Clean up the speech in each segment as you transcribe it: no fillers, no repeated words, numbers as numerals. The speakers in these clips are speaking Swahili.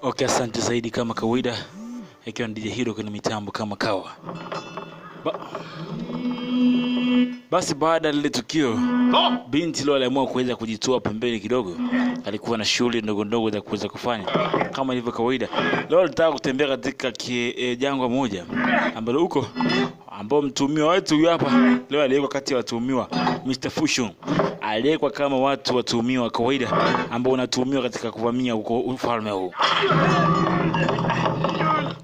Okay, asante zaidi kama kawaida. Ikiwa DJ Hero kwenye mitambo kama kawa. Basi baada ya lile tukio, binti leo aliamua kuweza kujitoa pembeni kidogo. Alikuwa na shughuli ndogo ndogo za kuweza kufanya kama ilivyo kawaida. Leo alitaka kutembea katika jangwa moja ambalo huko ambao mtuhumiwa wetu huyu hapa leo aliwekwa kati ya watuhumiwa. Mr. Fushun aliwekwa kama watu watuhumiwa kawaida ambao wanatuhumiwa katika kuvamia huko ufalme huu.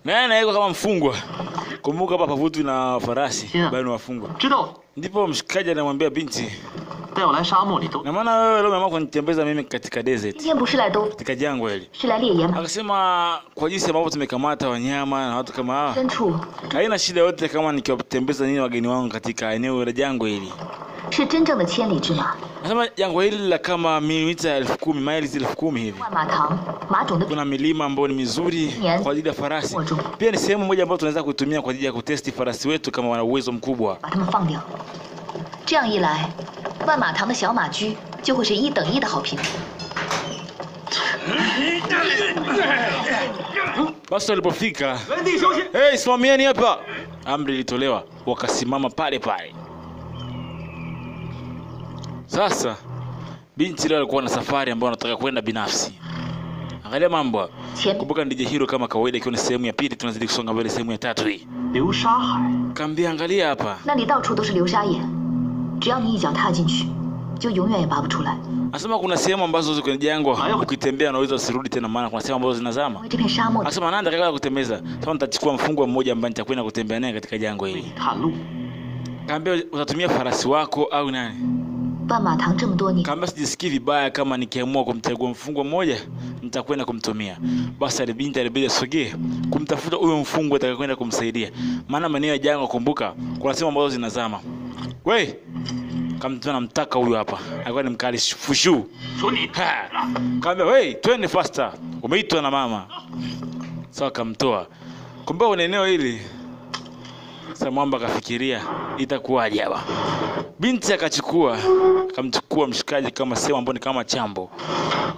Na anawekwa kama mfungwa. Kumbuka hapa pavutu na farasi bado wafungwa. Ndipo mshikaji anamwambia binti, na maana wewe leo umeamua kunitembeza mimi katika desert, katika jangwa hili. Akasema kwa jinsi ambavyo tumekamata wanyama na watu kama hawa, haina shida yote kama nikiwatembeza nyinyi wageni wangu katika eneo la jangwa hili. Nasema jangwa hili la kama mita 10,000, miles 10,000 hivi. Kuna milima ambayo ni mizuri kwa ajili ya farasi. Pia ni sehemu moja ambayo tunaweza kuitumia kwa ajili ya kutesti farasi wetu kama wana uwezo mkubwa. Basi walipofika, hey, simamieni hapa. Amri ilitolewa, wakasimama pale pale. Sasa binti leo alikuwa na safari ambayo anataka kwenda binafsi. Angalia mambo. Kumbuka DJ Hero kama kawaida ikiwa ni sehemu ya pili, tunazidi kusonga mbele sehemu ya 3 hii. Kaambia angalia hapa. Asema kuna sehemu ambazo ziko kwenye jangwa ukitembea unaweza usirudi tena, maana kuna sehemu ambazo zinazama. Asema nani atakaye kutembeza? Sasa nitachukua mfungwa mmoja ambaye nitakwenda kutembea naye katika jangwa hili. Kaambia utatumia farasi wako au nani? Kama sijisikii vibaya kama nikiamua kumchagua mfungwa mmoja, nitakwenda kumtumia. Basi binti alibidi asogee kumtafuta huyo mfungwa atakayekwenda kumsaidia. Maana maeneo ya jangwa, kumbuka, kuna sehemu ambazo zinazama. Wewe kama tunamtaka huyu hapa, alikuwa ni mkali Fushu. Kaambia wewe twende faster, umeitwa na mama. Sawa, kamtoa. Kumbe una eneo hili. Sasa mwamba akafikiria itakuwaje hapa. Binti akamchukua mshikaji kama sehemu ambayo ni kama chambo.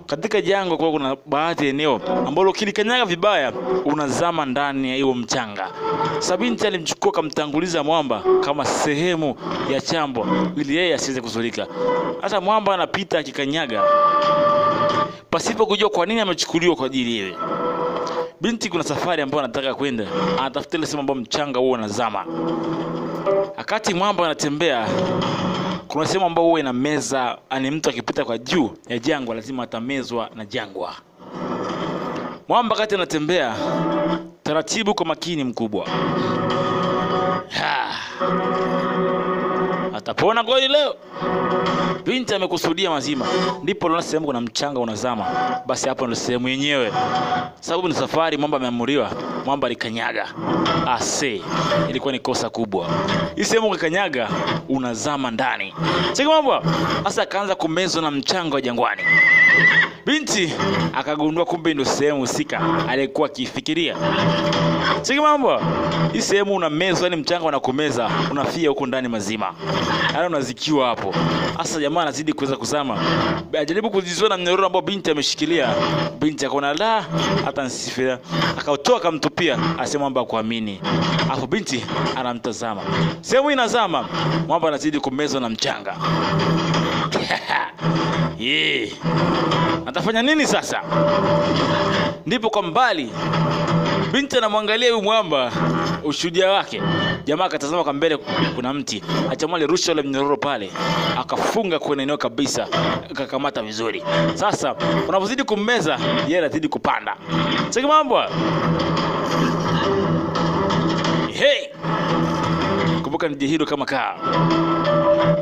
Katika jangwa kwa kuna baadhi ya eneo ambalo kilikanyaga vibaya unazama ndani ya hiyo mchanga. Sasa binti alimchukua kamtanguliza mwamba kama sehemu ya chambo ili yeye asiweze kuzulika. Hata mwamba anapita akikanyaga pasipo kujua kwa nini amechukuliwa kwa ajili yeye. Binti kuna safari ambayo anataka kwenda, anatafuta ile sehemu ambayo mchanga huo unazama. Wakati mwamba anatembea, kuna sehemu ambayo huwa ina meza, ani mtu akipita kwa juu ya jangwa lazima atamezwa na jangwa. Mwamba wakati anatembea taratibu kwa makini mkubwa. Atapona kweli leo? Binti amekusudia mazima. Ndipo unaona sehemu kuna mchanga unazama. Basi hapo ndio sehemu yenyewe. Sababu ni safari, mwamba ameamuriwa, mwamba alikanyaga. Ilikuwa ni kosa kubwa. Hii sehemu ukikanyaga unazama ndani. Cheki mwamba. Sasa akaanza kumezwa na mchanga wa jangwani. Binti akagundua kumbe ndio sehemu husika alikuwa akifikiria. Cheki mambo. Hii sehemu unamezwa, ni mchanga unakumeza, unafia huko ndani mazima. Yaani unazikiwa hapo. Sasa jamaa anazidi kuweza kuzama. Ajaribu kujizoea na mnyororo ambao binti ameshikilia. Binti akaona la, hata nsifia. Akautoa akamtupia, asema mwamba kuamini. Hapo binti anamtazama. Sehemu inazama, mwamba anazidi kumezwa na mchanga. Atafanya nini sasa? Ndipo kwa mbali binti anamwangalia huyu mwamba, ushuhuda wake. Jamaa akatazama kwa mbele, kuna mti. Achamwale rusha ile mnyororo pale, akafunga kwenye eneo kabisa, akakamata vizuri. Sasa unapozidi kummeza, yeye anazidi kupanda. Cheki mambo. Kumbuka ni Hero kama kaa.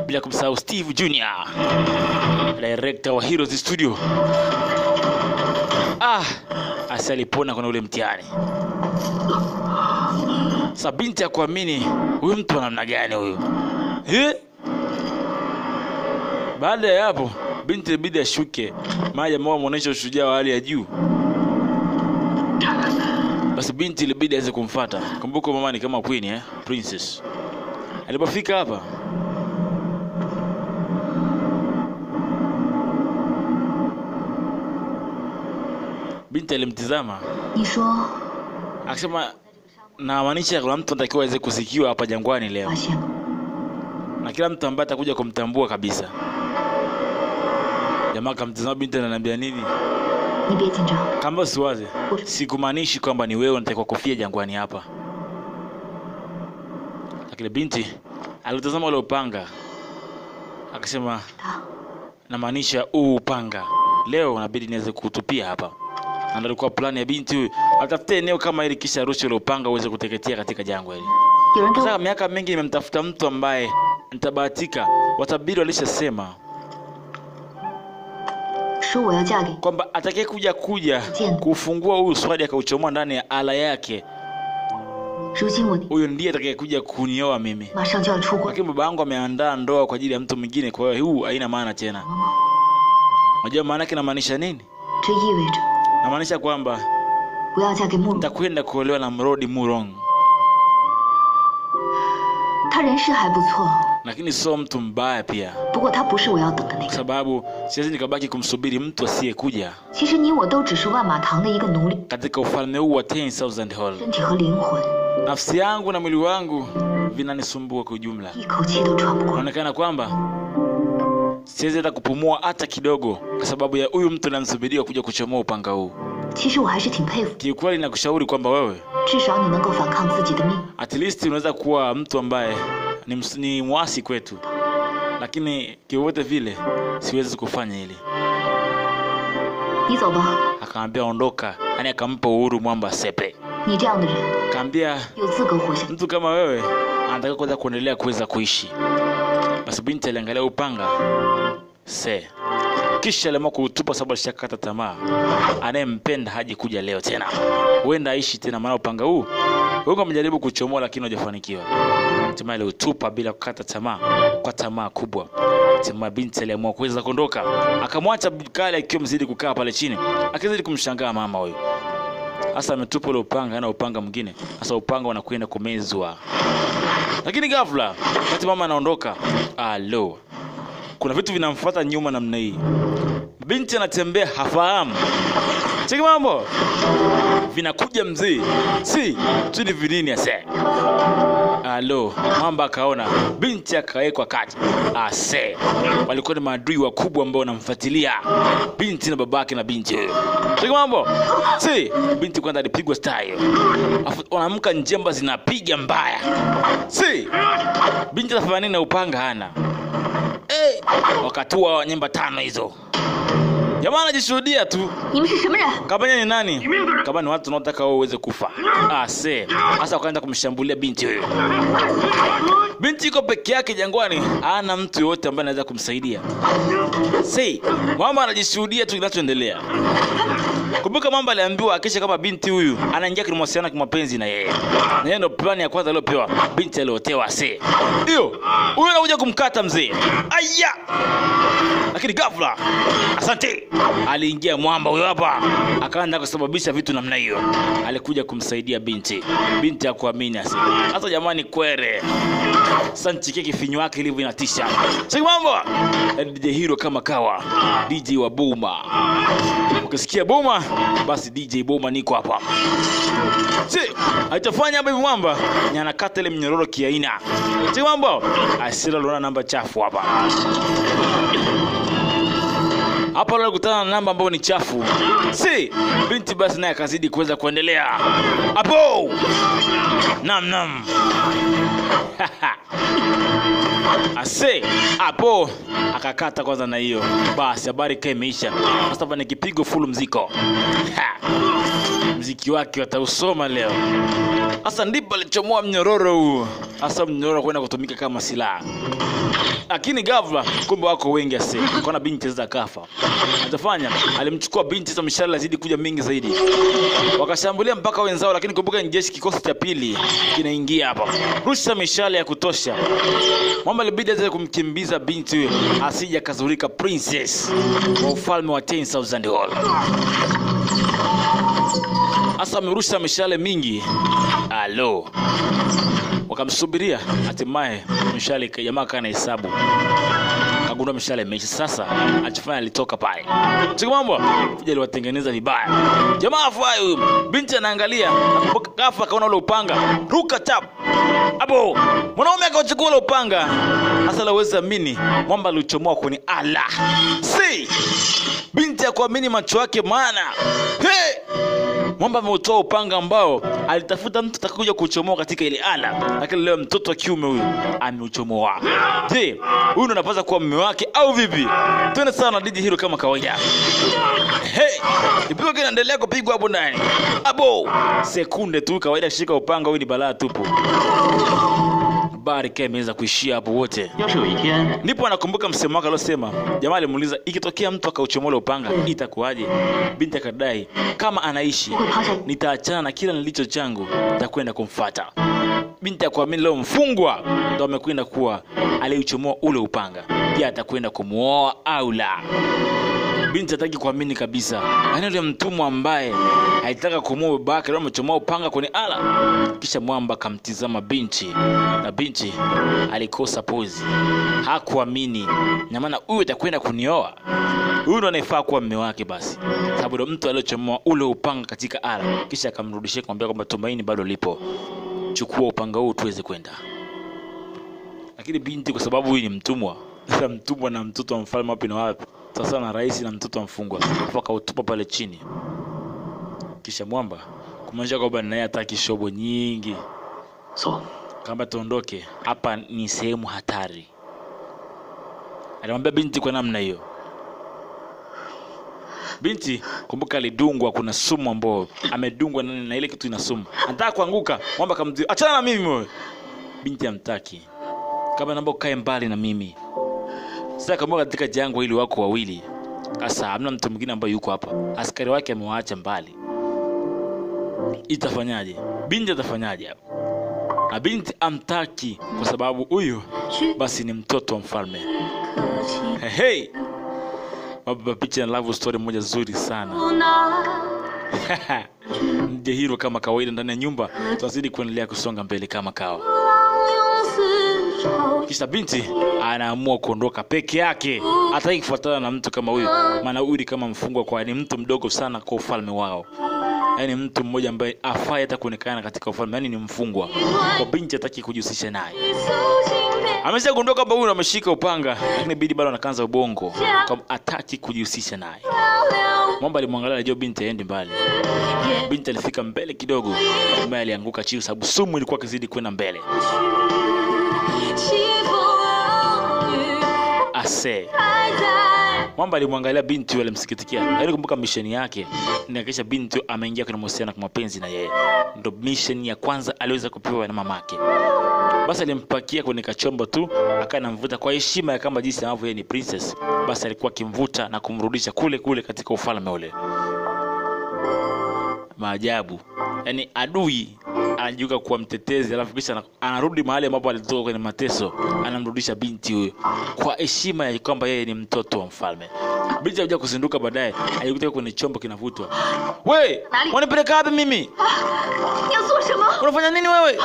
Bila kumsahau Steve Junior, director wa Heroes Studio. Asalipona kuna ule mtihani. Sasa binti akuamini huyu mtu ana namna gani huyu? Baada ya hapo binti ilibidi ashuke, maana jamaa muonesha ushujaa wa hali ya juu. Basi binti ilibidi aweze kumfuata. Kumbuka mama ni kama queen, princess. Alipofika hapa, Binti alimtizama. 你说 Akasema na maanisha kuna mtu anatakiwa aweze kusikiwa hapa jangwani leo. 发现了， Na kila mtu ambaye atakuja kumtambua kabisa. Jamaa akamtazama binti ananiambia nini? 你别紧张。 Kama siwaze, sikumaanishi kwamba ni wewe unatakiwa kufia jangwani hapa. Lakini binti alitazama ule upanga. Akasema 他 namaanisha upanga. Leo inabidi niweze kutupia hapa. Na ndio ilikuwa plani ya binti huyu. Atafute eneo kama ili kisha rushe ule upanga uweze kuteketea katika jangwa hili. 有人跟 Sasa 我 miaka mingi nimemtafuta mtu ambaye nitabahatika. Watabiri walishasema 说我要嫁给 kwamba atakaye kuja kufungua huyu swadi akauchomoa ndani ya ala yake, 如今我 huyo ndiye atakaye kuja kunioa mimi. 马上就要出国， Lakini baba yangu ameandaa ndoa kwa ajili ya mtu mwingine, kwa hiyo huu haina maana tena. Unajua maana yake inamaanisha nini? 这意味着 Inamaanisha kwamba 我要嫁给慕容。 nitakwenda kuolewa na Mrodi Murong. 他人是还不错， Lakini sio mtu mbaya pia, 不过他不是我要等的那 kwa 个。 sababu siwezi nikabaki kumsubiri mtu asiyekuja 其实你我都只是万马堂的一个奴隶， katika ufalme huu wa 10,000 Hall. 身体和灵魂 Nafsi yangu na mwili wangu vinanisumbua kwa ujumla. 一口气都喘不过来。 Inaonekana kwamba siwezi hata kupumua hata kidogo kwa sababu ya huyu mtu anamsubiria kuja kuchomoa upanga huu. 其实我还是挺佩服， Kiukweli nakushauri kwamba wewe 至少你能够反抗自己的命。 at least unaweza kuwa mtu ambaye ni mwasi kwetu, lakini kiwote vile siwezi kufanya hili. 你走吧， Akamwambia ondoka, yani akampa uhuru mwamba sepe. 你这样的人 Akamwambia 有资格活下去。 mtu kama wewe anataka kuweza kuendelea kuweza kuishi. Basi binti aliangalia upanga kisha aliamua kuutupa sababu alishakata tamaa. Anayempenda haji kuja leo tena, huenda aishi tena, maana upanga huu wengi wamejaribu kuchomoa lakini hajafanikiwa. Hatimaye aliutupa bila kukata tamaa, kwa tamaa kubwa. Hatimaye binti aliamua kuweza kuondoka, akamwacha Bikali akiwa mzidi kukaa pale chini, akizidi kumshangaa mama huyo. Sasa ametupa ule upanga na upanga mwingine, sasa upanga unakwenda kumezwa. Lakini ghafla wakati mama anaondoka, kuna vitu vinamfuata nyuma namna hii. Binti anatembea hafahamu. Cheki mambo. Vinakuja mzee. Tu ni vinini ase. Mamba akaona, binti akawekwa kati. Walikuwa ni maadui wakubwa ambao wanamfuatilia binti na babake na binti huyo. Cheki mambo. Binti kwanza alipigwa style. Wanaamka njemba zinapiga mbaya. Binti anafanya nini na upanga hana? Wakatua nyemba 5 hizo. Jamaa anajishuhudia tu. Kabanya ni nani? Kabanya ni watu wanaotaka wewe uweze kufa. Sasa wakaanza kumshambulia binti huyo. Binti yuko peke yake jangwani, hana mtu yote ambaye anaweza kumsaidia. Mama anajishuhudia tu kinachoendelea. Kumbuka mama aliambiwa akisha kama binti huyu anaingia kwenye mahusiano ya kimapenzi na yeye. Na hiyo ndio plani ya kwanza aliyopewa binti aliotewa Hiyo, huyo anakuja kumkata mzee. Aya! Lakini ghafla, asante, aliingia mwamba huyo hapa. Akaanza kusababisha vitu namna hiyo. Alikuja kumsaidia binti. Binti hakuamini Sasa jamani kwere. Sanchi keki finyo yake ilivyo inatisha. Sasa mambo. DJ Hero kama kawa. DJ wa Boma. Ukisikia Boma, basi DJ Boma niko hapa. Haitafanya hapa hivi mwamba. Anakata ile mnyororo kiaina. Sasa mambo. Asira lona namba chafu hapa. Hapa leo kutana na namba ambayo ni chafu. Binti basi naye akazidi kuweza kuendelea. Hapo. Nam. Hapo akakata kwanza na hiyo. Basi habari kai imeisha. Sasa bana kipigo full mziko. Mziki wake watausoma leo. Sasa ndipo alichomoa mnyororo huu. Sasa mnyororo kwenda kutumika kama silaha. Lakini ghafla kumbe wako wengi Kuna binti za kafa. Atafanya alimchukua binti za mishale lazidi kuja mingi zaidi. Wakashambulia mpaka wenzao, lakini kumbuka ni jeshi kikosi cha pili kinaingia hapa. Rusha mishale ya kutosha. Mama alibidi aweze kumkimbiza binti huyo asije akazurika princess wa ufalme wa 10,000 Hall. Asa amerusha mishale mingi. Wakamsubiria, hatimaye mishale jamaa kana hesabu. akagundua mishale imeisha. Sasa achifanya alitoka pale. Cheki mambo. Fuja aliwatengeneza vibaya. Jamaa afai huyu. Binti anaangalia, ghafla akaona ule upanga. Ruka tap. Hapo. Mwanaume akachukua ule upanga. Hasa laweza amini mwamba alichomoa kwenye ala. Binti hakuamini macho yake maana. Mwamba ameutoa upanga ambao alitafuta mtu atakuja kuchomoa katika ile ala. Lakini leo mtoto wa kiume huyu ameuchomoa. Je, huyu ndo anapaswa kuwa mume wake au vipi? Twende sana DJ Hero kama kawaida. Ipigo kinaendelea kupigwa hapo ndani. Abo, sekunde tu kawaida shika upanga, huyu ni balaa tupu. Habari imeweza kuishia hapo wote. Ndipo anakumbuka msemo wake aliyosema. Jamaa alimuuliza ikitokea mtu akauchomola upanga itakuwaje? Binti akadai kama anaishi nitaachana na kila nilicho changu, nitakwenda kumfuata. Binti akaamini leo mfungwa ndo amekwenda kuwa aliuchomoa ule upanga. Je, atakwenda kumuoa au la? Binti hataki kuamini kabisa. Yaani yule mtumwa ambaye alitaka kumuoa babake leo amechomoa upanga kwenye ala. Kisha mwamba akamtizama binti. Na binti alikosa pozi. Hakuamini. Na maana huyu atakwenda kunioa. Huyu ndo anafaa kuwa mume wake basi. Sababu ndo mtu aliyochomoa ule upanga katika ala. Kisha akamrudishia kumwambia kwamba tumaini bado lipo. Chukua upanga huu tuweze kwenda. Lakini binti kwa sababu huyu ni mtumwa. Mtumwa na mtoto wa mfalme wapi na wapi? Sasa na rais na mtoto wa mfungwa. Hapo akautupa pale chini. Kisha mwamba kumaanisha kwamba naye hataki shobo nyingi. Kama tuondoke, hapa ni sehemu hatari. Alimwambia binti kwa namna hiyo. Binti kumbuka alidungwa, kuna sumu ambayo amedungwa na ile kitu ina sumu. Anataka kuanguka, mwamba akamzuia. Achana na mimi wewe. Binti hamtaki. Kama naomba ukae mbali na mimi. Sasa kama katika jangwa hili wako wawili. Sasa hamna mtu mwingine ambaye yuko hapa. Askari wake amewaacha mbali. Itafanyaje? Binti atafanyaje hapo? Na binti amtaki kwa sababu huyo basi ni mtoto wa mfalme. Hey. Baba picha na love story moja nzuri sana. DJ Hero kama kawaida ndani ya nyumba. Tunazidi kuendelea kusonga mbele kama kawa. Kisha binti anaamua kuondoka peke yake. Hataki kufuatana na mtu kama huyu. Maana huyu kama mfungwa kwa ni mtu mdogo sana kwa ufalme wao. Yaani mtu mmoja ambaye afai hata kuonekana katika ufalme, yaani ni mfungwa. Kwa binti hataki kujihusisha naye. Amesha gundua kwamba huyu ameshika upanga, lakini bidi bado anakanza ubongo. Kama hataki kujihusisha naye. Mwamba alimwangalia alijua binti aende mbali. Binti alifika mbele kidogo, mbele alianguka chini sababu sumu ilikuwa kizidi kwenda mbele. Ase. Mwamba alimwangalia binti yule alimsikitikia. Yaani kumbuka mission yake ni kisha binti ameingia kwenye mahusiano kwa mapenzi na yeye. Ndio mission ya kwanza aliweza kupewa na mamake. Basi alimpakia kwenye kachombo tu, akanamvuta kwa heshima ya kama jinsi ambavyo yeye ni princess. Basi alikuwa akimvuta na kumrudisha kule kule katika ufalme ule. Maajabu. Yaani adui anajiuka kuwa mtetezi, alafu kisha anarudi mahali ambapo alitoka kwenye mateso, anamrudisha binti huyo kwa heshima ya kwamba yeye ni mtoto wa mfalme. Binti alikuja kuzinduka baadaye, alikuta kwenye chombo kinavutwa. We, wanipeleka wapi mimi? Unafanya nini wewe?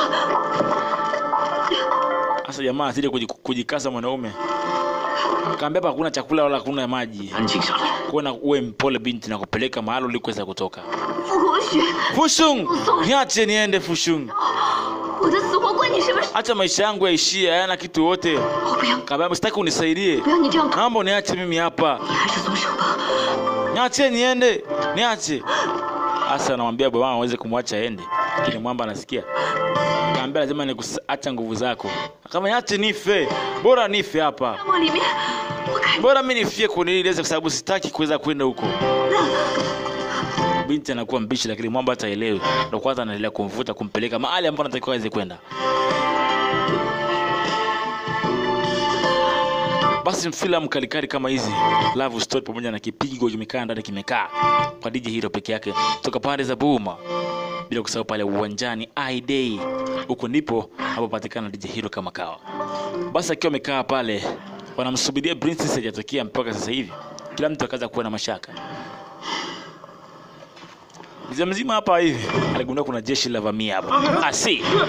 Asa jamaa asije kujikasa mwanaume. Kaambia hapa hakuna chakula wala hakuna maji. Kuona uwe mpole binti na kupeleka mahali ulikoweza kutoka. Fushung, niache niende Fushung. Acha maisha yangu yaishie, hayana kitu wote. Kaambia sitaki unisaidie. Naomba niache mimi hapa. Niache niende, niache. Asa anamwambia baba aweze kumwacha aende. Lakini mwamba anasikia. Kaambia lazima nikuacha nguvu zako. Kama niache nife, bora nife hapa. Bora mimi nifie kwenye ile kwa sababu sitaki kuweza kwenda huko. Binti anakuwa mbishi lakini mwamba hataelewi. Ndio kwanza anaendelea kumvuta kumpeleka mahali ambapo anatakiwa aweze kwenda. Basi filamu kalikali kama hizi, love story pamoja na kipigo kimekaa ndani kimekaa kwa DJ Hero peke yake kutoka pande za Buma. Bila kusahau pale uwanjani I-Day. Huko ndipo hapo patikana DJ Hero kama kawa. Basi akiwa amekaa pale wanamsubiria princess hajatokea mpaka sasa hivi. Kila mtu akaanza kuwa na mashaka. Mzee mzima hapa hivi aligundua kuna jeshi la vamia hapa.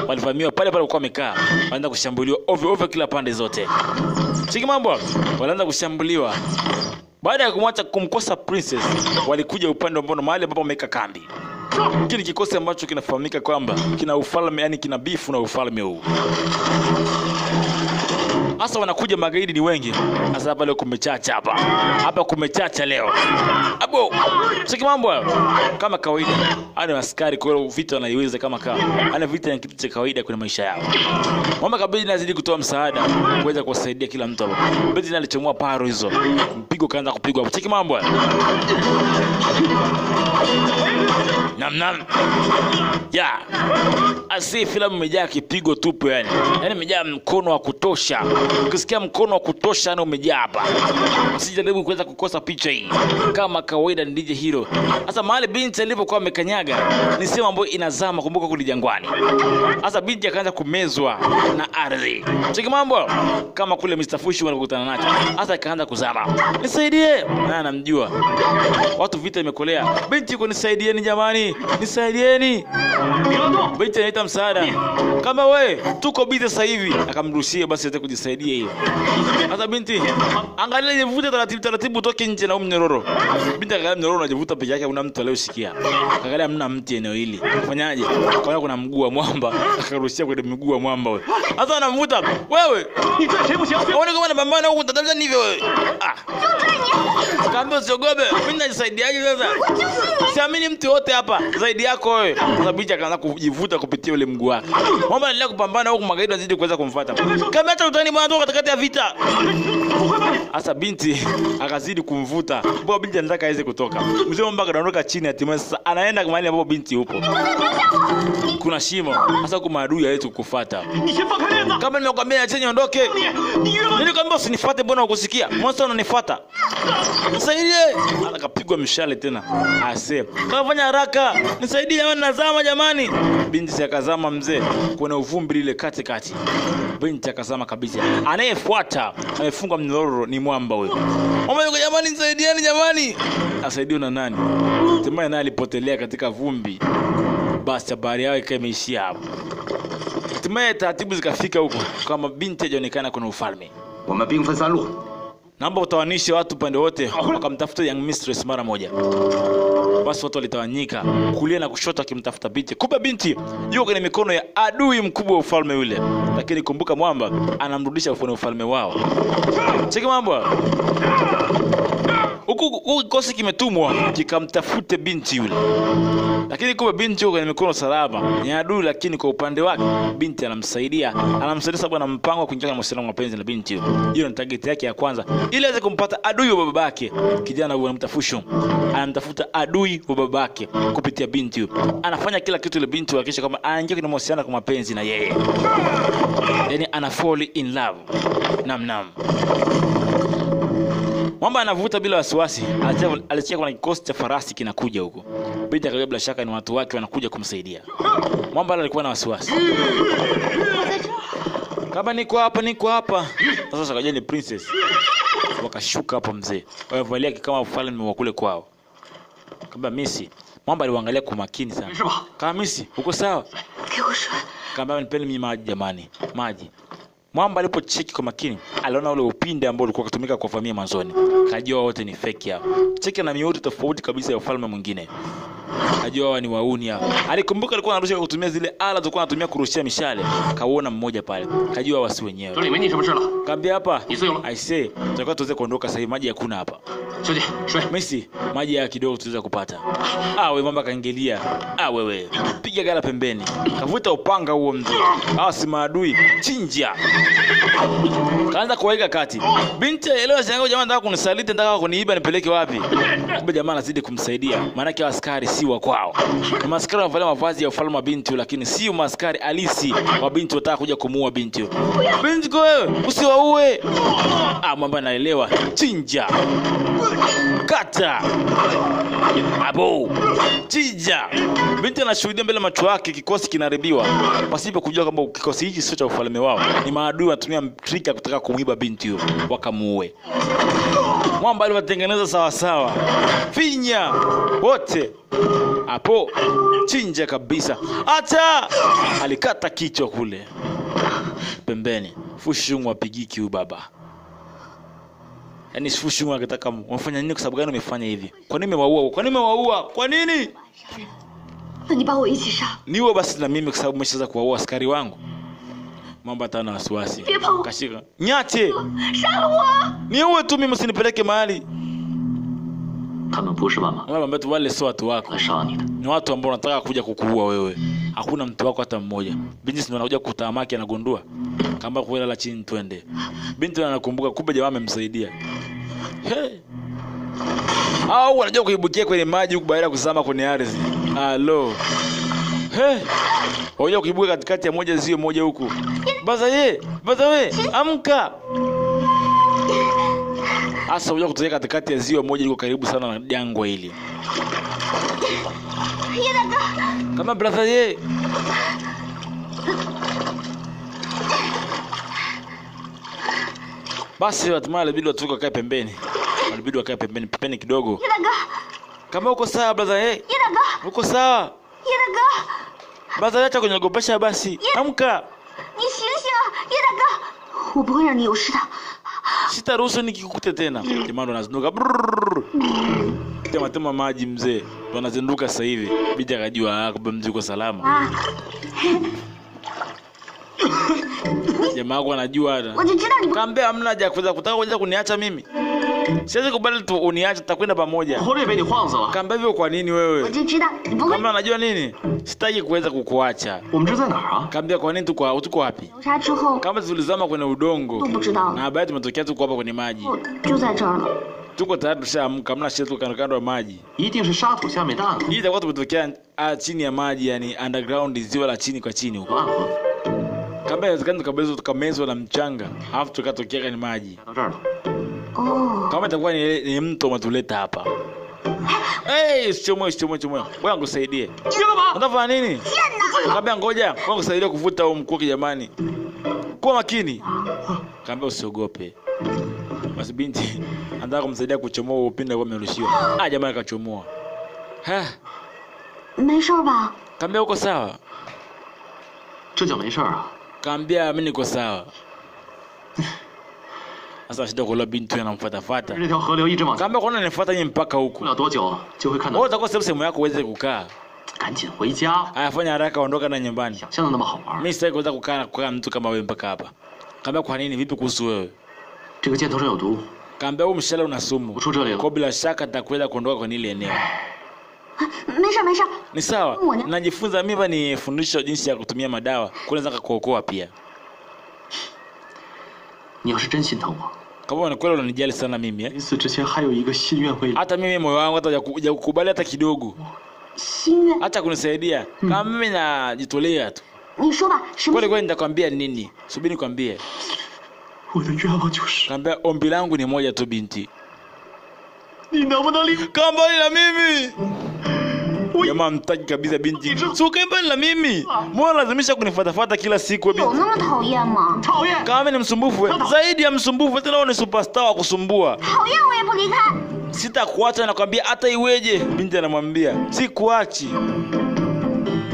Walivamiwa pale pale kwa wamekaa. Wanaanza kushambuliwa ovyo kila pande zote. Cheki mambo. Wanaanza kushambuliwa. Baada ya kumkosa princess, walikuja upande ambao mahali ambapo wameka kambi. Hiki ni kikosi ambacho kinafahamika kwamba kina ufalme, yani kina bifu na ufalme huu. Asa wanakuja magaidi ni wengi. Asa hapa leo kumechacha hapa. Hapa kumechacha leo. Abo. Siki mambo kama kawaida. Ana askari kwa hiyo vita wanaiweza kama ana vita ni kitu cha kawaida kwenye maisha yao. Mama kabidi nazidi kutoa msaada kuweza kuwasaidia kila mtu hapo. Beti alichomoa paro hizo. Mpigo kaanza kupigwa. Siki mambo. Nam. Ya. Asi filamu imejaa kipigo tupu yani. Yaani imejaa mkono wa kutosha. Ukisikia mkono wa kutosha na umejaa hapa. Usijaribu kuweza kukosa picha hii. Kama kawaida ni DJ Hero. Sasa mahali binti alipokuwa amekanyaga ni sehemu ambayo inazama, kumbuka kule jangwani. Sasa binti akaanza kumezwa na ardhi. Cheki mambo kama kule Mr. Fushi wanakutana nacho. Sasa akaanza kuzama. Nisaidie. Na anamjua. Watu vita imekolea. Binti yuko nisaidieni jamani. Nisaidieni. Binti anaita msaada. Kama we tuko busy sasa hivi, akamrushia basi aweze kujisaidia hiyo. Sasa binti angalia jivuta taratibu toke nje na mnyororo. Binti angalia mnyororo anajivuta peke yake, kuna mtu aliyoshikia. Angalia mna mti eneo hili. Fanyaje? Kwa kuna mguu wa mwamba, akarushia kwenye mguu wa mwamba wewe. Sasa anamvuta, wewe. Uone kama anapambana huko tataza hivyo wewe. Kaambia usiogope, mimi najisaidiaje sasa? Siamini mtu wote hapa zaidi yako wewe. Sasa binti akaanza kujivuta kupitia ule mguu wake. Mwamba anaendelea kupambana huko, magaidi wazidi kuweza kumfuata. Kama hata utani mwanzo katikati ya vita. Sasa binti akazidi kumvuta. Mbona binti anataka aweze kutoka. Mzee Mwamba akaondoka chini, hatimaye sasa anaenda mahali ambapo binti yupo. Kuna shimo. Sasa kwa maadui yetu kufuata. Kama nimekwambia acha niondoke. Nilikwambia usinifuate, mbona ukusikia? Mbona unanifuata? Nisaidie. Akapigwa mshale tena. Kafanya haraka. Nisaidie jamani, nazama jamani. Binti akazama mzee kuna uvumbi lile katikati. Binti akazama kabisa. Anayefuata amefunga mnyororo ni mwamba huyo. Mama yuko jamani, nisaidieni jamani. Asaidiwe na nani? Hatimaye naye alipotelea katika vumbi. Basi habari yao ikaishia hapo. Hatimaye taratibu zikafika huko kama binti hajaonekana kuna ufalme. Naomba utawanishe watu pande wote wakamtafuta young mistress mara moja. Basi watu walitawanyika kulia na kushoto akimtafuta binti. Kumbe binti yuko kwenye mikono ya adui mkubwa wa ufalme ule. Lakini kumbuka mwamba anamrudisha kwenye ufalme wao. Cheki mambo. Huku kikosi kimetumwa kikamtafute binti yule. Lakini kumbe binti yuko kwenye mikono salama. Ni adui, lakini kwa upande wake binti anamsaidia sababu ana mpango wa kuingia kwenye mahusiano ya mapenzi na binti yule. Hiyo ni target yake ya kwanza. Ili aweze kumpata adui wa babake. Kijana huyu anamtafuta anamtafuta adui wa babake kupitia binti yule. Anafanya kila kitu ile binti hakikisha kama anaingia kwenye mahusiano kwa mapenzi na yeye. Yaani ana fall in love. Nam. Mwamba anavuta bila wasiwasi. Alicheka kuna kikosi cha farasi kinakuja huko. Binti akajua bila shaka ni watu wake wanakuja kumsaidia. Mwamba alikuwa na wasiwasi. Kama niko hapa. Sasa akaja ni princess. Wakashuka hapo mzee. Wamevalia kama ufalme wa kule kwao. Kama Misi. Mwamba aliangalia kwa makini sana. Kama Misi, uko sawa? Kama nipeni mimi maji jamani. Maji. Mwamba alipocheki kwa makini, aliona ule upinde ambao ulikuwa kutumika kwa familia mwanzoni. Kajua wote ni fake hao. Cheki na miundo tofauti kabisa ya ufalme mwingine. Kajua wao ni wauni hao. Alikumbuka alikuwa anarusha kutumia zile ala zilizokuwa anatumia kurushia mishale. Kaona mmoja pale. Kajua wasi wenyewe. Kaambia hapa, I say, tutakuwa tuweze kuondoka sasa, maji hakuna hapa. Messi, maji ya kidogo tuweza kupata. Wewe Mwamba kaingilia. Wewe, piga gala pembeni. Kavuta upanga huo mzee. Si maadui, chinja. Kaanza kuweka kati. Binti leo shangaa jamaa anataka kunisaliti, anataka kuniiba nipeleke wapi? Kumbe jamaa anazidi kumsaidia. Maana yake askari si wa kwao. Maskari wanavalia mavazi ya ufalme wa binti, lakini si maskari halisi wa binti wataka kuja kumuua binti. Binti kwa wewe, usiwaue. Mwamba anaelewa. Chinja. Kata. Abo. Chinja. Binti anashuhudia mbele macho yake kikosi kinaharibiwa. Pasipo kujua kwamba kikosi hiki sio cha ufalme wao. Ni maadui wanatumia trika kutaka kumuiba binti huyo wakamuue. Mwamba aliwatengeneza sawa sawa. Finya wote. Hapo chinja kabisa. Acha! Alikata kichwa kule pembeni. Fu Shungu apigiki huyu baba. Yaani Fu Shungu akitaka umefanya nini, kwa sababu gani umefanya hivi? Kwa nini umewaua? Kwa nini umewaua? Kwa nini? 那你把我一起杀。 Niwe basi na mimi, kwa sababu umeshaweza kuwaua askari wangu. Mwamba atana wasiwasi. Kashika. Nyate! 杀了我！ Niwe tu mimi, usinipeleke mahali. 他们不是万马 Mwamba tu wale sio watu wako. 来杀你的。 Ni watu ambao wanataka kuja kukuua wewe. Hakuna mtu wako hata mmoja. Binti ndio anakuja kutamaki, anagundua kamba kuela la chini twende. Binti anakumbuka kumbe jamaa amemsaidia. Hey. Au anajua kuibukia kwenye maji huko baada ya kuzama kwenye ardhi. Halo. Hey. Hoja kuibuka katikati ya moja zio moja huku. Baza we, amka. Asa hoja kutokea katikati ya zio moja liko karibu sana na jangwa hili. Kama brother ye. Basi hatimaye ilibidi watu wakae pembeni. Ilibidi wakae pembeni kidogo. Kama uko sawa brother ye. Uko sawa? Brother acha kunyogopesha basi. Amka. 你醒醒啊，叶大哥！我不会让你有事的。 Sitaruhusu nikikukute tena. Jamaa ndo anazinduka. Tema maji mzee. Ndo anazinduka sasa hivi. Bidi akajua kumbe mzee uko salama. Jamaa wako anajua hata. 我就知道你不。 Kaambia hamna haja kuweza kutaka kuja kuniacha mimi. Siwezi kubali tu uniache, tutakwenda pamoja. 活着被你晃死了。 Kaambia hivyo kwa nini 我 wewe? 就知道你不会。 Kama unajua nini? Sitaki kuweza kukuacha. 我们这在哪儿啊？ Kaambia kwa nini tuko wapi? 流沙之后 Kama tulizama kwenye udongo 都不知道 na 了， baadaye tumetokea tuko hapa kwenye maji. 我就在这儿了。 Tuko tayari tushaamka, hamna shida, tuko kando ya maji. 一定是沙土下面淡了。 Hii itakuwa tumetokea chini ya maji, yani underground, ziwa la chini kwa chini huko. 乱了， Kama inawezekana tukamezwa na mchanga, alafu tukatokea kwenye maji. 到这儿了。 哦， Kama itakuwa ni mto umetuleta hapa. Hey, chomoe. Wewe ngusaidie. 你干嘛？ Unafanya nini? Kaambia ngoja, wewe ngusaidie kuvuta huo mkuki jamani. Kuwa makini. Kaambia usiogope. Basi binti anataka kumsaidia kuchomoa upinde ambao amerushiwa. Jamani akachomoa. Ha, 没事吧？ kaambia uko sawa? 这叫没事儿啊？ Kaambia mimi niko sawa. Sasa shida kwa binti anamfuatafuata. 这条河流一直往下， Kaambia kwa nini unanifuata yeye mpaka 不 huku? 了多久就会看到。 Wewe utakuwa sehemu yako uweze kukaa. 赶紧回家， Aya, fanya haraka ondoka na nyumbani. 想象的那么好玩。 Mimi sitaki kuweza kukaa mtu kama wewe mpaka hapa. Kaambia kwa nini? Vipi kuhusu wewe? 这个箭头上有毒， Kaambia huu mshale una sumu. 我出这里了。 Kwa bila shaka nitakwenda kuondoka kwenye ile eneo. 没事没事。 Ni sawa. Mbona? Najifunza mimi hapa ni fundisho jinsi ya kutumia madawa. Kunaweza kukuokoa pia. 你要是真心疼我， Kama ni kweli unanijali sana mimi 临死之前还有一个心愿未了。 hata mimi moyo wangu hata hujakukubali hata kidogo. 心愿， Hata kunisaidia. Kama mimi najitolea tu. 你说吧，什么？ Kweli nitakwambia nini? Subiri nikwambie. 我的愿望就是， Kaambia ombi langu ni moja tu binti. 你能不能离？ Kaa mbali na mimi. Jamaa mtaki kabisa binti. So kaa mbali na mimi. Mbona lazimisha kunifuatafuata kila siku 有 binti? 那么讨厌吗？ 讨厌！ Kama mimi ni msumbufu wewe. Zaidi ya msumbufu tena wewe ni superstar wa kusumbua. 讨厌我也不离开。 Sitakuacha nakwambia hata iweje. Binti anamwambia, "Sikuachi."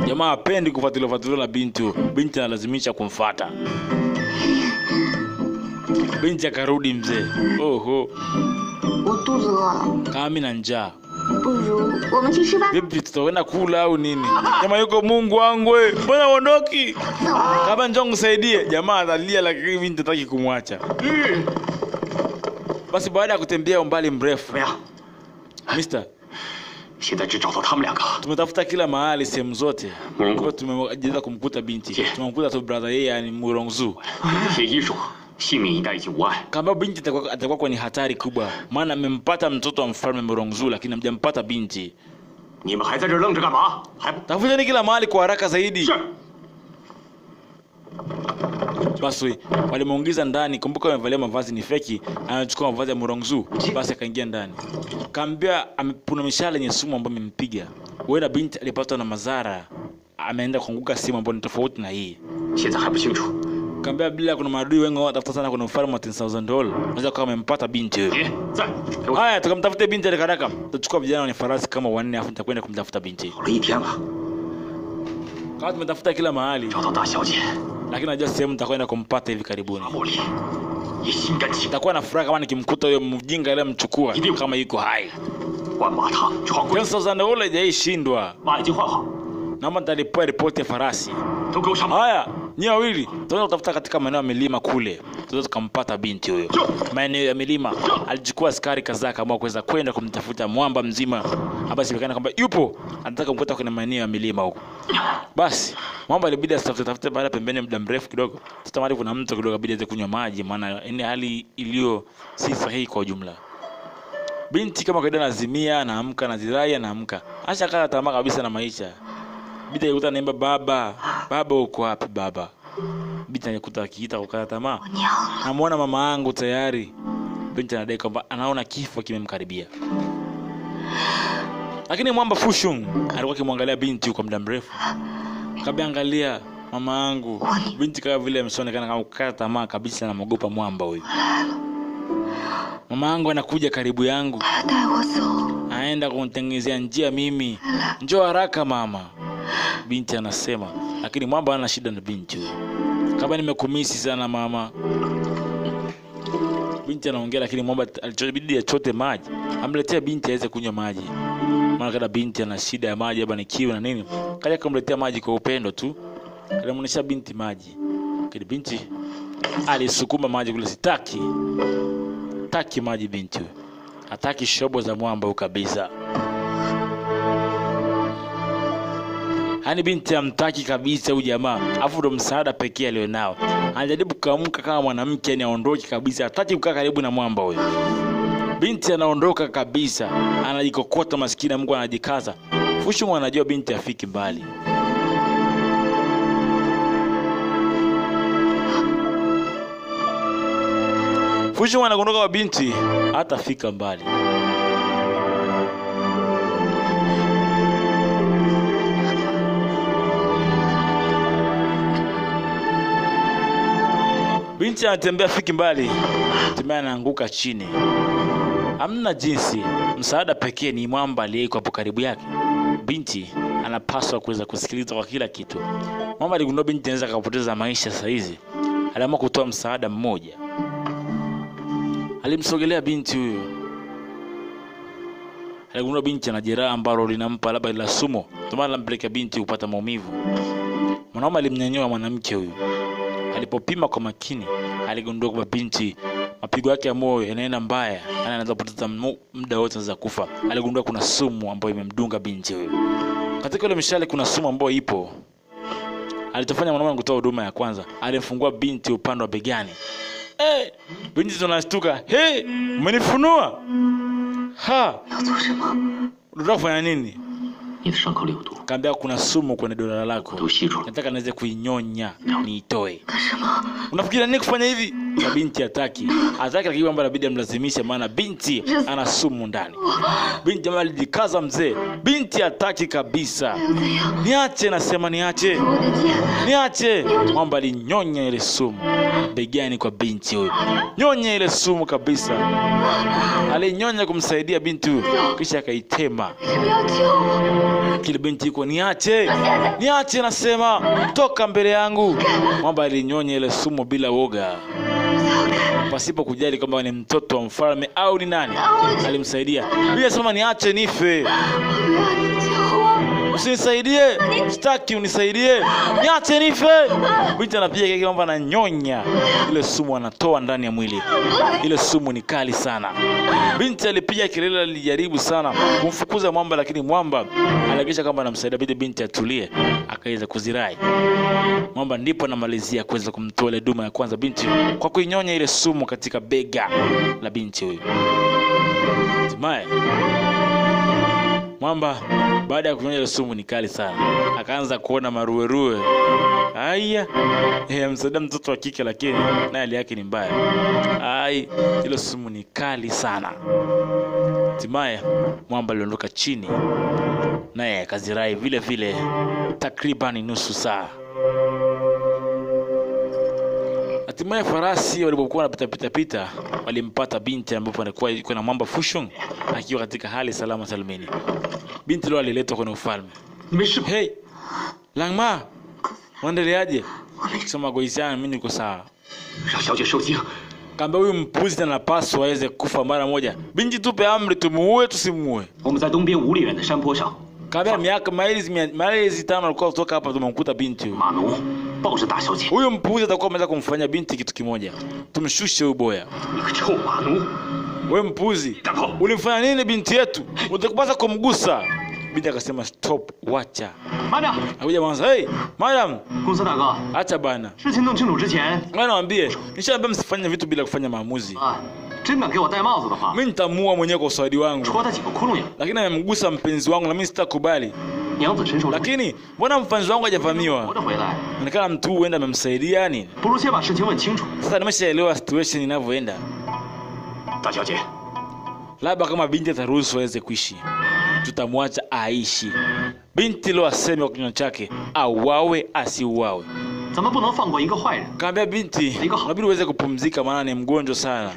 Jamaa hapendi kufuatiliwa na binti huyo. Binti analazimisha kumfuata. Binti akarudi mzee. Oho. 我肚子饿了， Kama mimi na njaa. 不如我们去吃饭。 Vipi tutakwenda kula au nini? Jamaa yuko Mungu wangu wewe. Mbona uondoki? 走吧。 Kama njoo nisaidie. Jamaa analia lakini binti hataki kumwacha. Basi baada ya kutembea umbali mrefu, 怎么样？ Mister, 现在只找到他们两个。 tumetafuta kila mahali sehemu zote. Mungu. Kwa tumeweza kumkuta binti. Yeah. Tumemkuta tu brother yeye yani Murongzu. 铁一说，性命一旦已经无碍， Kama binti atakuwa kwenye hatari kubwa. Maana amempata mtoto wa mfalme Murongzu lakini hamjampata binti. 你们还在这儿愣着干嘛？还不 Tafuteni kila mahali kwa haraka zaidi. 是？ Basi walimuingiza ndani. Kumbuka amevalia mavazi ni feki, anachukua mavazi ya Murongzu. Basi akaingia ndani. Kaambia kuna mishale yenye sumu ambayo imempiga. Huenda binti alipatwa na madhara. Ameenda kuanguka sehemu ambayo ni tofauti na hii. 现在还不清楚， Kaambia bila kuna maadui wengi watafuta sana kuna mfalme wa $10,000. Unaweza kama umempata binti wewe. Haya tukamtafute binti haraka. Tutachukua vijana wenye farasi kama 4 afu nitakwenda kumtafuta binti. Kama tumetafuta kila mahali. Lakini najua sehemu nitakwenda kumpata hivi karibuni. Nitakuwa na furaha kama nikimkuta huyo mjinga ile mchukua kama yuko hai. $10,000 haijashindwa. Naomba nitalipia ripoti ya farasi. Haya, nyie wawili tunaweza kutafuta katika maeneo ya milima kule. Tunaweza kumpata binti huyo. Maeneo ya milima alichukua askari kadhaa kama kuweza kwenda kumtafuta mwamba mzima. Hapa siwekana kwamba yupo anataka kumkuta kwenye maeneo ya milima huko. Basi mwamba ilibidi asitafute baada pembeni muda mrefu kidogo. Tutamani kuna mtu kidogo ibidi aweze kunywa maji maana ni hali iliyo si sahihi kwa ujumla. Binti kama kawaida anazimia, anaamka, anazirai, anaamka. Acha kata tamaa kabisa na maisha. Binti alikuta anaimba baba uko wapi baba? Binti alikuta akiita kukata tamaa. Namuona mama yangu tayari. Binti anadai kwamba anaona kifo kimemkaribia. Lakini mwamba Fushun alikuwa akimwangalia binti kwa muda mrefu. Kabla angalia mama yangu. Binti kama vile ameshaonekana kama kukata tamaa kabisa na mwogopa mwamba huyu. Mama yangu anakuja karibu yangu. Aenda kunitengenezea njia mimi. Njoo haraka mama. Binti anasema, lakini mwamba ana shida na binti huyo. Kama nimekumisi sana mama. Binti anaongea lakini mwamba alichobidi achote maji. Amletea binti aweze kunywa maji. Maana kada binti ana shida ya maji hapa ni kiu na nini. Kaja kumletea maji kwa upendo tu. Alimuonesha binti maji. Kile binti alisukuma maji kule sitaki. Hataki maji binti huyo. Hataki shobo za mwamba huyo kabisa. Hani binti hamtaki kabisa huyu jamaa. Afu ndo msaada pekee alionao. Anajaribu kuamka kama mwanamke yani aondoke kabisa. Hataki kukaa karibu na mwamba huyo. Binti anaondoka kabisa. Anajikokota maskini Mungu anajikaza. Fushun anajua binti afiki mbali. Fushun anakondoka kwa binti hatafika mbali. Binti anatembea fiki mbali. Hatimaye anaanguka chini. Hamna jinsi. Msaada pekee ni mwamba aliyeko hapo karibu yake. Binti anapaswa kuweza kusikiliza kwa kila kitu. Mwamba aligundua binti anaweza kupoteza maisha saa hizi. Aliamua kutoa msaada mmoja. Alimsogelea binti huyo. Aligundua binti ana jeraha ambalo linampa labda la sumu. Ndio maana alimpeleka binti kupata maumivu. Mwanaume alimnyanyua mwanamke huyo. Alipopima kwa makini, aligundua kwamba binti mapigo yake ya moyo yanaenda mbaya, anaweza kupoteza muda wote za kufa. Aligundua kuna sumu ambayo imemdunga binti huyo. Katika ile mishale kuna sumu ambayo ipo. Alitofanya mwanaume kutoa huduma ya kwanza, alimfungua binti upande wa begani. Binti tunashtuka. Umenifunua? Unataka kufanya nini? Kaambia kuna sumu kwenye dola lako. Nataka niweze kuinyonya, niitoe. Unafikiri nini kufanya hivi? Na binti hataki. Hataki lakini kwamba inabidi amlazimishe maana binti ana sumu ndani. Binti jamaa alijikaza mzee. Binti hataki kabisa. Niache nasema niache. Niache. Mwamba alinyonya ile sumu begani kwa binti huyo. Nyonya ile sumu kabisa. Alinyonya kumsaidia binti huyo kisha akaitema. Kile binti yuko niache. Niache nasema toka mbele yangu. Mwamba alinyonya ile sumu bila woga. Pasipo kujali kwamba ni mtoto wa mfalme au ni nani. Alimsaidia. Bila sema niache nife. Usinisaidie. Sitaki unisaidie. Niache nife. Binti anapiga kile kwamba ananyonya ile sumu anatoa ndani ya mwili. Ile sumu ni kali sana. Binti alipiga kelele, alijaribu sana kumfukuza mwamba lakini mwamba alihakikisha kwamba anamsaidia binti atulie, akaweza kuzirai. Mwamba ndipo anamalizia kuweza kumtoa ile duma ya kwanza binti kwa kuinyonya ile sumu katika bega la binti huyo. Hatimaye mwamba baada ya kunyonya ile sumu ni kali sana, akaanza kuona maruerue. Aya, msaidia mtoto wa kike lakini naye hali yake ni mbaya. Ile sumu ni kali sana. Hatimaye mwamba aliondoka chini naye akazirai vile vile takriban nusu saa. Hatimaye farasi walipokuwa wanapita pita walimpata binti ambapo alikuwa yuko na mwamba Fu Sheng akiwa katika hali salama salmini. Binti leo aliletwa kwenye ufalme. Hey, Langma, unaendeleaje? Sema Goizan, mimi niko sawa. Kamba huyu mpuzi tena anapaswa aweze kufa mara moja. Binti tupe amri tumuue tusimuue. Kabla miaka maili 5 alikuwa kutoka hapa tumemkuta binti huyu. Huyu mpuzi atakuwa ameweza kumfanya binti kitu kimoja. Tumshushe huyu boya. Wewe mpuzi, ulimfanya nini binti yetu? Utakupasa kumgusa. Binti akasema stop, wacha. Madam. Hakuja mwanzo, hey, madam. Acha bana. Wewe naambie, nishaambia msifanye vitu bila kufanya maamuzi. Mimi nitamua mwenyewe kwa uswadi wangu. Lakini amemgusa mpenzi wangu na mimi sitakubali. Lakini mbona mpenzi wangu hajavamiwa? Inaonekana mtu huenda amemsaidia nini? Sasa nimeshaelewa situation inavyoenda. Labda kama binti ataruhusu aweze kuishi, tutamwacha aishi. Binti leo aseme kwa kinywa chake, auawe asiuawe. Kaambia binti, unabidi uweze kupumzika maana ni mgonjwa sana.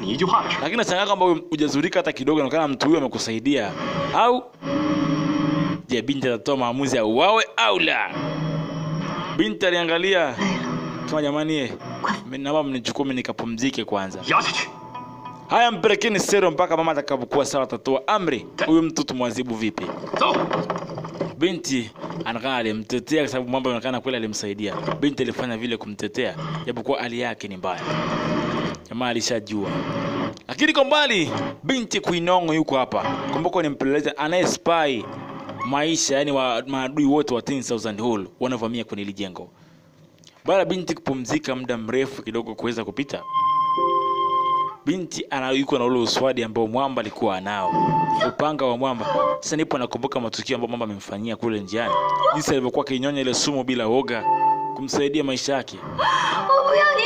Lakini nashangaa kwamba hujazurika hata kidogo, inaonekana mtu huyo amekusaidia. Au je, binti atatoa maamuzi auawe au la? Binti aliangalia, kama jamani, mimi naomba mnichukue mimi nikapumzike kwanza. Haya, mpelekeni sero mpaka mama atakapokuwa sawa, atatoa amri. Huyu mtu tumwazibu vipi? Binti anakaa alimtetea kwa sababu mambo yanaonekana kweli alimsaidia. Binti alifanya vile kumtetea japokuwa hali yake ni mbaya. Jamaa alishajua. Lakini kwa mbali binti Kuinongo yuko hapa. Kumbuka ni mpelelezi anayespy maisha, yani maadui wote wa 10,000 Hall wanavamia kwenye ile jengo. Baada binti kupumzika muda mrefu kidogo kuweza kupita, binti yuko na ule uswadi ambao mwamba alikuwa nao, upanga wa mwamba. Sasa nipo nakumbuka matukio ambayo mwamba amemfanyia kule njiani, jinsi alivyokuwa kinyonya ile sumu bila woga kumsaidia maisha yake.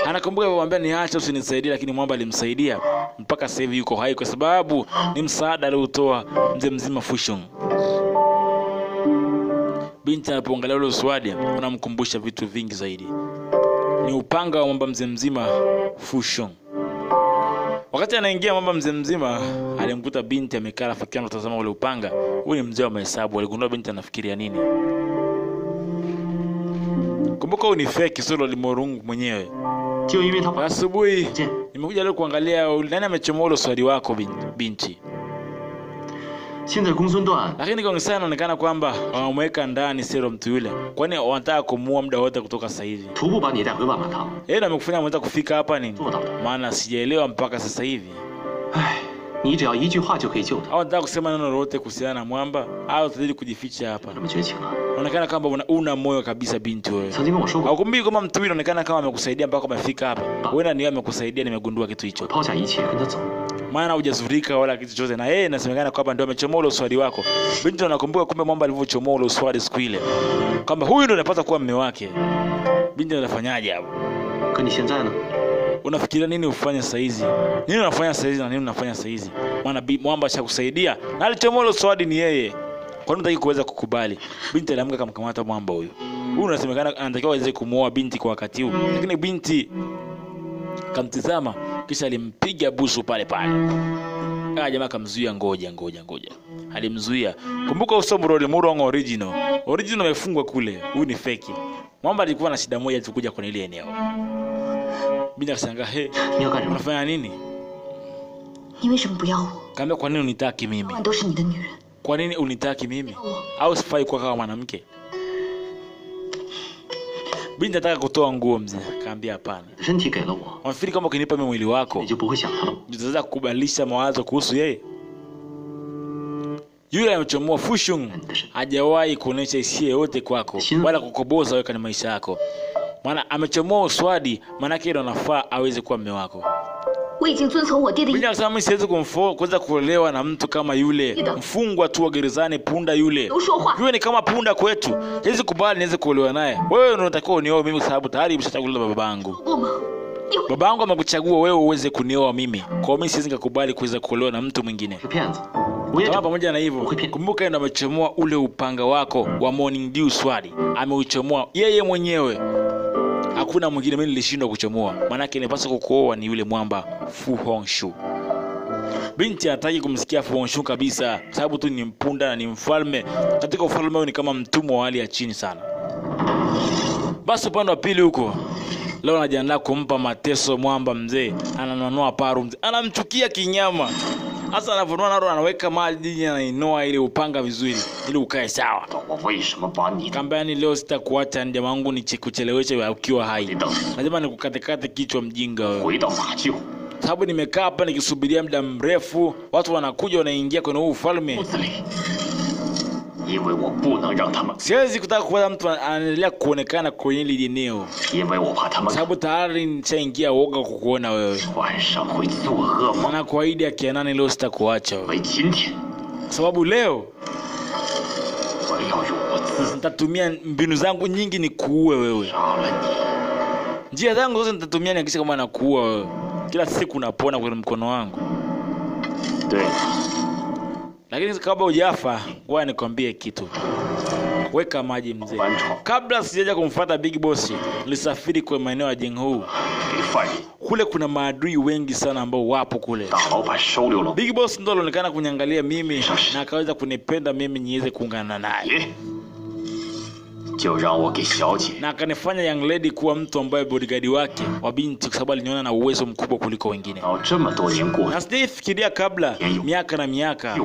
Anakumbuka kumwambia niache usinisaidie, lakini mwamba alimsaidia mpaka sasa hivi yuko hai kwa sababu ni msaada aliotoa mzee mzima Fu Sheng. Binti anapoangalia ule uswadi unamkumbusha vitu vingi zaidi. Ni upanga wa mwamba mzee mzima Fu Sheng. Wakati anaingia mwamba mzee mzima alimkuta binti amekaa afikiria kutazama ule upanga. Huyu ni mzee wa mahesabu, aligundua binti anafikiria nini. Kumbuka huyu ni fake, sio Limorungu mwenyewe. Asubuhi nimekuja leo kuangalia nani amechomoa ule swali wako binti. Lakini kwa sasa inaonekana kwamba wameweka ndani sero mtu yule. Kwani wanataka kumuua muda wote kutoka sasa hivi. Yeye amekufanya mwanza kufika hapa nini? Maana sijaelewa mpaka sasa hivi. Au nataka kusema neno lolote kuhusiana na mwamba au tazidi kujificha hapa? Inaonekana kama una moyo kabisa binti wewe. Au kumbi kama mtu yule inaonekana kama amekusaidia mpaka umefika hapa. Wewe ni yeye amekusaidia, nimegundua kitu hicho. Maana hujazurika wala kitu chochote, na yeye inasemekana kwamba ndio amechomoa ule uswadi wako. Binti anakumbuka kumbe mwamba alivyochomoa ule uswadi siku ile, kwamba huyu ndio anapaswa kuwa mume wake. Binti anafanyaje hapo? Unafikiria nini ufanye sasa hizi? Nini unafanya sasa hizi na nini unafanya sasa hizi? Maana mwamba ashakusaidia na alichomoa ule uswadi ni yeye. Kwa nini unataka kuweza kukubali? Binti aliamka kumkamata mwamba huyu. Huyu unasemekana anatakiwa aweze kumuoa binti kwa wakati huu. Lakini binti kamtizama kisha alimpiga busu pale pale. Jamaa kamzuia, ngoja. Alimzuia. Kumbuka usomro Limorungu original. Original imefungwa kule. Huyu ni fake. Mwamba alikuwa na shida moja tu kuja kwenye ile eneo. Binti akashangaa, "He, unafanya nini?" Kaambia, "Kwa nini unitaki mimi? Kwa nini unitaki mimi? Au sifai kuwa kama mwanamke?" Binti anataka kutoa nguo mzee. Kaambia, "Hapana. Unafikiri kama ukinipa mimi mwili wako nitaweza kukubalisha mawazo kuhusu yeye?" Yule amechomoa Fu Sheng hajawahi kuonesha hisia yote kwako wala kukoboza wewe kwenye maisha yako. Maana amechomoa uswadi, maana yake ndio anafaa aweze kuwa mume wako. Binti akasema, "Mimi siwezi kuweza kuolewa na mtu kama yule. Mfungwa tu wa gerezani, punda yule. Yule ni kama punda kwetu. Siwezi kubali niweze kuolewa naye. Wewe unataka unioe mimi kwa sababu tayari umeshachaguliwa na babangu. Babangu amekuchagua wewe uweze kunioa mimi. Kwa mimi siwezi kukubali kuweza kuolewa na mtu mwingine." Kama pamoja na hivyo, kumbuka yeye ndo amechomoa ule upanga wako wa Morning Dew swadi. Ameuchomoa yeye mwenyewe. hakuna mwingine, mimi nilishindwa kuchomoa. Maana yake inapaswa kukuoa ni yule mwamba Fu Hongxue. Binti hataki kumsikia Fu Hongxue kabisa, sababu tu ni mpunda na ni mfalme. Katika ufalme huo ni kama mtumwa wa hali ya chini sana. Basi upande wa pili huko, leo anajiandaa kumpa mateso mwamba mzee. Ananunua paru mzee, anamchukia kinyama. Sasa anavunua naro anaweka maji anainoa ili upanga vizuri ili ukae sawa. Kambani leo sitakuacha nje wangu ni kuchelewesha ukiwa hai. Lazima nikukatekate kichwa mjinga wewe. Sababu nimekaa hapa nikisubiria muda mrefu, watu wanakuja wanaingia kwenye huu ufalme. Siwezi kutaka kuona mtu anaendelea kuonekana kwenye hili eneo. Sababu tayari nishaingia woga kukuona wewe. Na kuahidi akianani leo sitakuacha wewe. Sababu leo nitatumia mbinu zangu nyingi ni kuue wewe. Njia zangu zote nitatumia nihakikishe kama nakuua wewe. Kila siku unapona kwenye mkono wangu. Lakini kabla hujafa, ngoja nikwambie kitu. Weka maji mzee. Kabla sijaja kumfuata Big Boss, nilisafiri kwa maeneo ya Jinghu. Kule kuna maadui wengi sana ambao wapo kule. Big Boss ndo alionekana kuniangalia mimi na akaweza kunipenda mimi niweze kuungana naye. Na akanifanya young lady kuwa mtu ambaye bodyguard wake wa binti, kwa sababu aliniona na uwezo mkubwa kuliko wengine. Na sijafikiria kabla miaka na miaka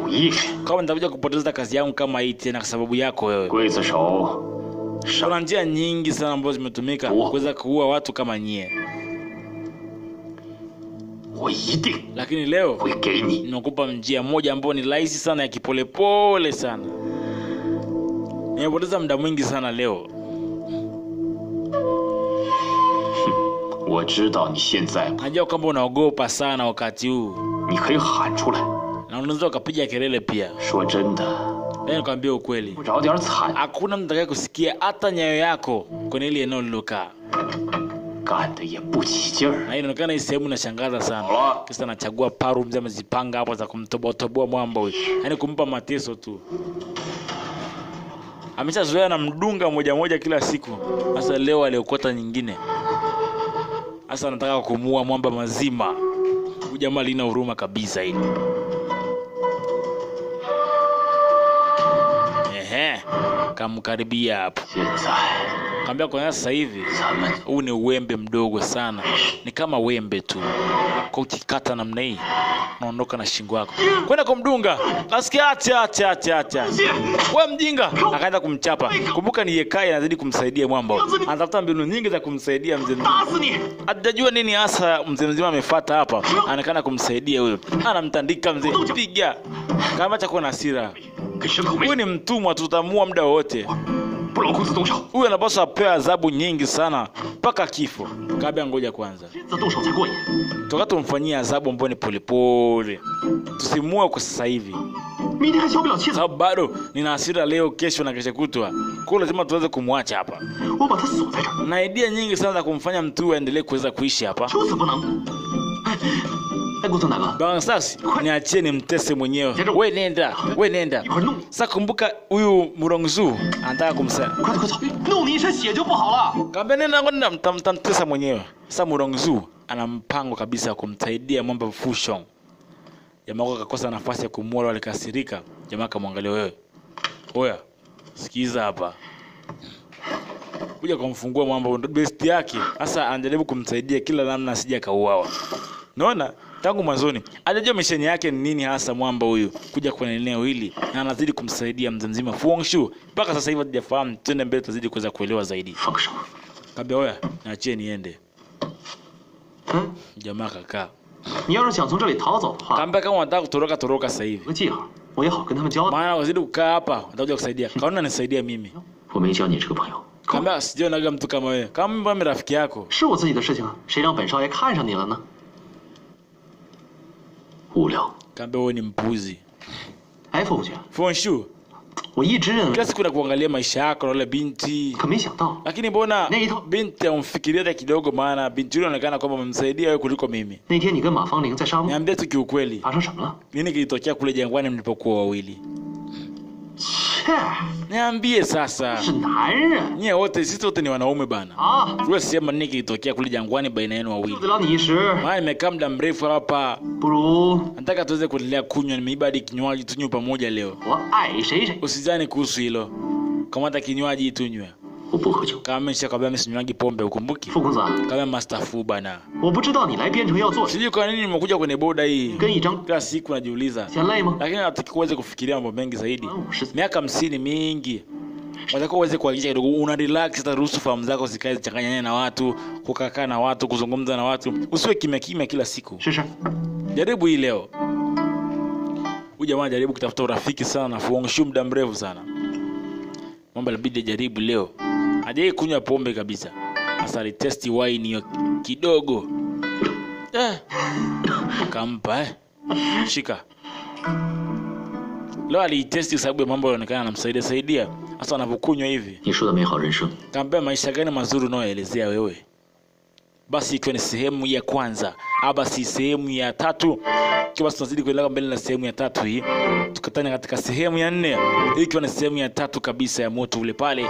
kama nitakuja kupoteza kazi yangu kama hii tena kwa sababu yako wewe. Kuna njia nyingi sana ambazo zimetumika kuweza kuua watu kama nyie. Lakini leo nimekupa njia moja ambayo ni rahisi sana ya kipolepole sana. Nimepoteza muda mwingi sana leo. Najua kwamba unaogopa sana wakati huu. Na unaweza ukapiga kelele pia. Leo nikwambia ukweli. Hakuna mtu atakaye kusikia hata nyayo yako kwenye ile eneo lilokaa. Na inaonekana hii sehemu inashangaza sana. Kisa anachagua paru mzee amezipanga hapo za kumtoboa mwamba huyu. Yaani kumpa mateso tu. Ameshazoea na mdunga moja kila siku. Sasa leo aliokota nyingine. Sasa anataka kumuua mwamba mazima. Huyu jamaa lina huruma kabisa hili. Kamkaribia hapo. Kaambia kwa sasa hivi huu ni uwembe mdogo sana. Ni kama wembe tu. Kwa ukikata namna hii unaondoka na shingo yako. Kwenda kumdunga. Nasikia acha. Wewe mjinga. Akaanza kumchapa. Kumbuka ni Yekai anazidi kumsaidia mwamba. Anatafuta mbinu nyingi za kumsaidia mzee mzima. Hajajua nini hasa mzee mzima amefuata hapa. Anaonekana kumsaidia huyo. Anamtandika mzee. Piga. Kama cha kuwa na hasira. Huyu ni mtumwa, tutamua muda wote. Huyu anapaswa apewe adhabu nyingi sana mpaka kifo. Kabla ngoja kwanza. Toka tumfanyie adhabu ambayo ni polepole. Tusimue kwa sasa hivi. Sababu bado nina hasira leo, kesho na kesho kutwa. Kwa lazima tuweze kumwacha hapa. Na idea nyingi sana za kumfanya mtu aendelee kuweza kuishi hapa. Bang sasa niachie nimtese mwenyewe. Wewe nenda. Sasa kumbuka huyu Murongzu anataka kumsema. Kambe nenda mtamtesa mwenyewe. Sasa Murongzu ana mpango kabisa kumsaidia mwamba Fu Shong. Jamaa akakosa nafasi ya kumuoa, alikasirika. Jamaa akamwangalia wewe. Oya, sikiza hapa. Kuja kumfungua mwamba best yake. Sasa anajaribu kumsaidia kila namna asije kauawa. Naona tangu mwanzoni hajajua misheni yake ni nini hasa mwamba huyu kuja kwenye eneo hili, na anazidi kumsaidia mzee mzima Fu Hongxue. Mpaka sasa hivi hatujafahamu, twende mbele tuzidi kuweza kuelewa zaidi. Kabla oya, niachie niende. Jamaa kakaa. Kamba kama unataka toroka sasa hivi. Maana wazidi kukaa hapa, watakuja kusaidia. Kaona nisaidia mimi. Kamba sijaonaga mtu kama wewe. Kama mimi ni rafiki yako. Kamba wewe ni mpuzi. Fu Hongxue. Kila siku nakuangalia maisha yako na yule binti. Lakini mbona binti umfikiria hata kidogo, maana binti yule anaonekana kwamba amemsaidia wewe kuliko mimi. Niambie tu kiukweli. Nini kilitokea kule jangwani mlipokuwa wawili? Niambie sasa. 是男人 Nyie wote sisi wote ni wanaume bana. 啊， Wewe sema nini kilitokea kule jangwani baina yenu 救 wawili? 得了你时， Maana nimekaa muda mrefu hapa. 不如 Nataka tuweze kuendelea kunywa, nimeiba hadi kinywaji tunywe pamoja leo. 我爱谁谁。 Usijani kuhusu hilo. Kamata kinywaji tunywe. 我不喝酒。 Kama nimeshakwambia mimi sinywangi pombe ukumbuki? 傅公子， Kama master fu bana. 我不知道你来边城要做什 Sijui kwa nini nimekuja kwenye boda hii. 么，跟一张 Kila siku najiuliza. 嫌累吗？ Lakini nataka uweze kufikiria mambo mengi zaidi. 50 Miaka 50 mingi. Unataka uweze kuhakikisha kidogo una relax, hata ruhusu fahamu zako zikae zichanganyane na watu, kukaa na watu, kuzungumza na watu. Usiwe kimya kimya kila siku. 试试。 Jaribu hii leo. Huyu jamaa jaribu kutafuta urafiki sana na Fuongshu muda mrefu sana. Mambo inabidi jaribu leo. Hajai kunywa pombe kabisa. Sasa alitesti wine hiyo kidogo. Kampa Shika. Leo alitesti sababu ya mambo yanaonekana yanamsaidia. Sasa anapokunywa hivi. 你说的美好人生， Kaambia maisha gani mazuri unayoelezea wewe? Basi ikiwa ni sehemu ya kwanza, aba si sehemu ya tatu. Kwa basi tunazidi kuendelea mbele na sehemu ya tatu hii. Tukutane katika sehemu ya 4. Ikiwa ni sehemu ya tatu kabisa ya moto ule pale.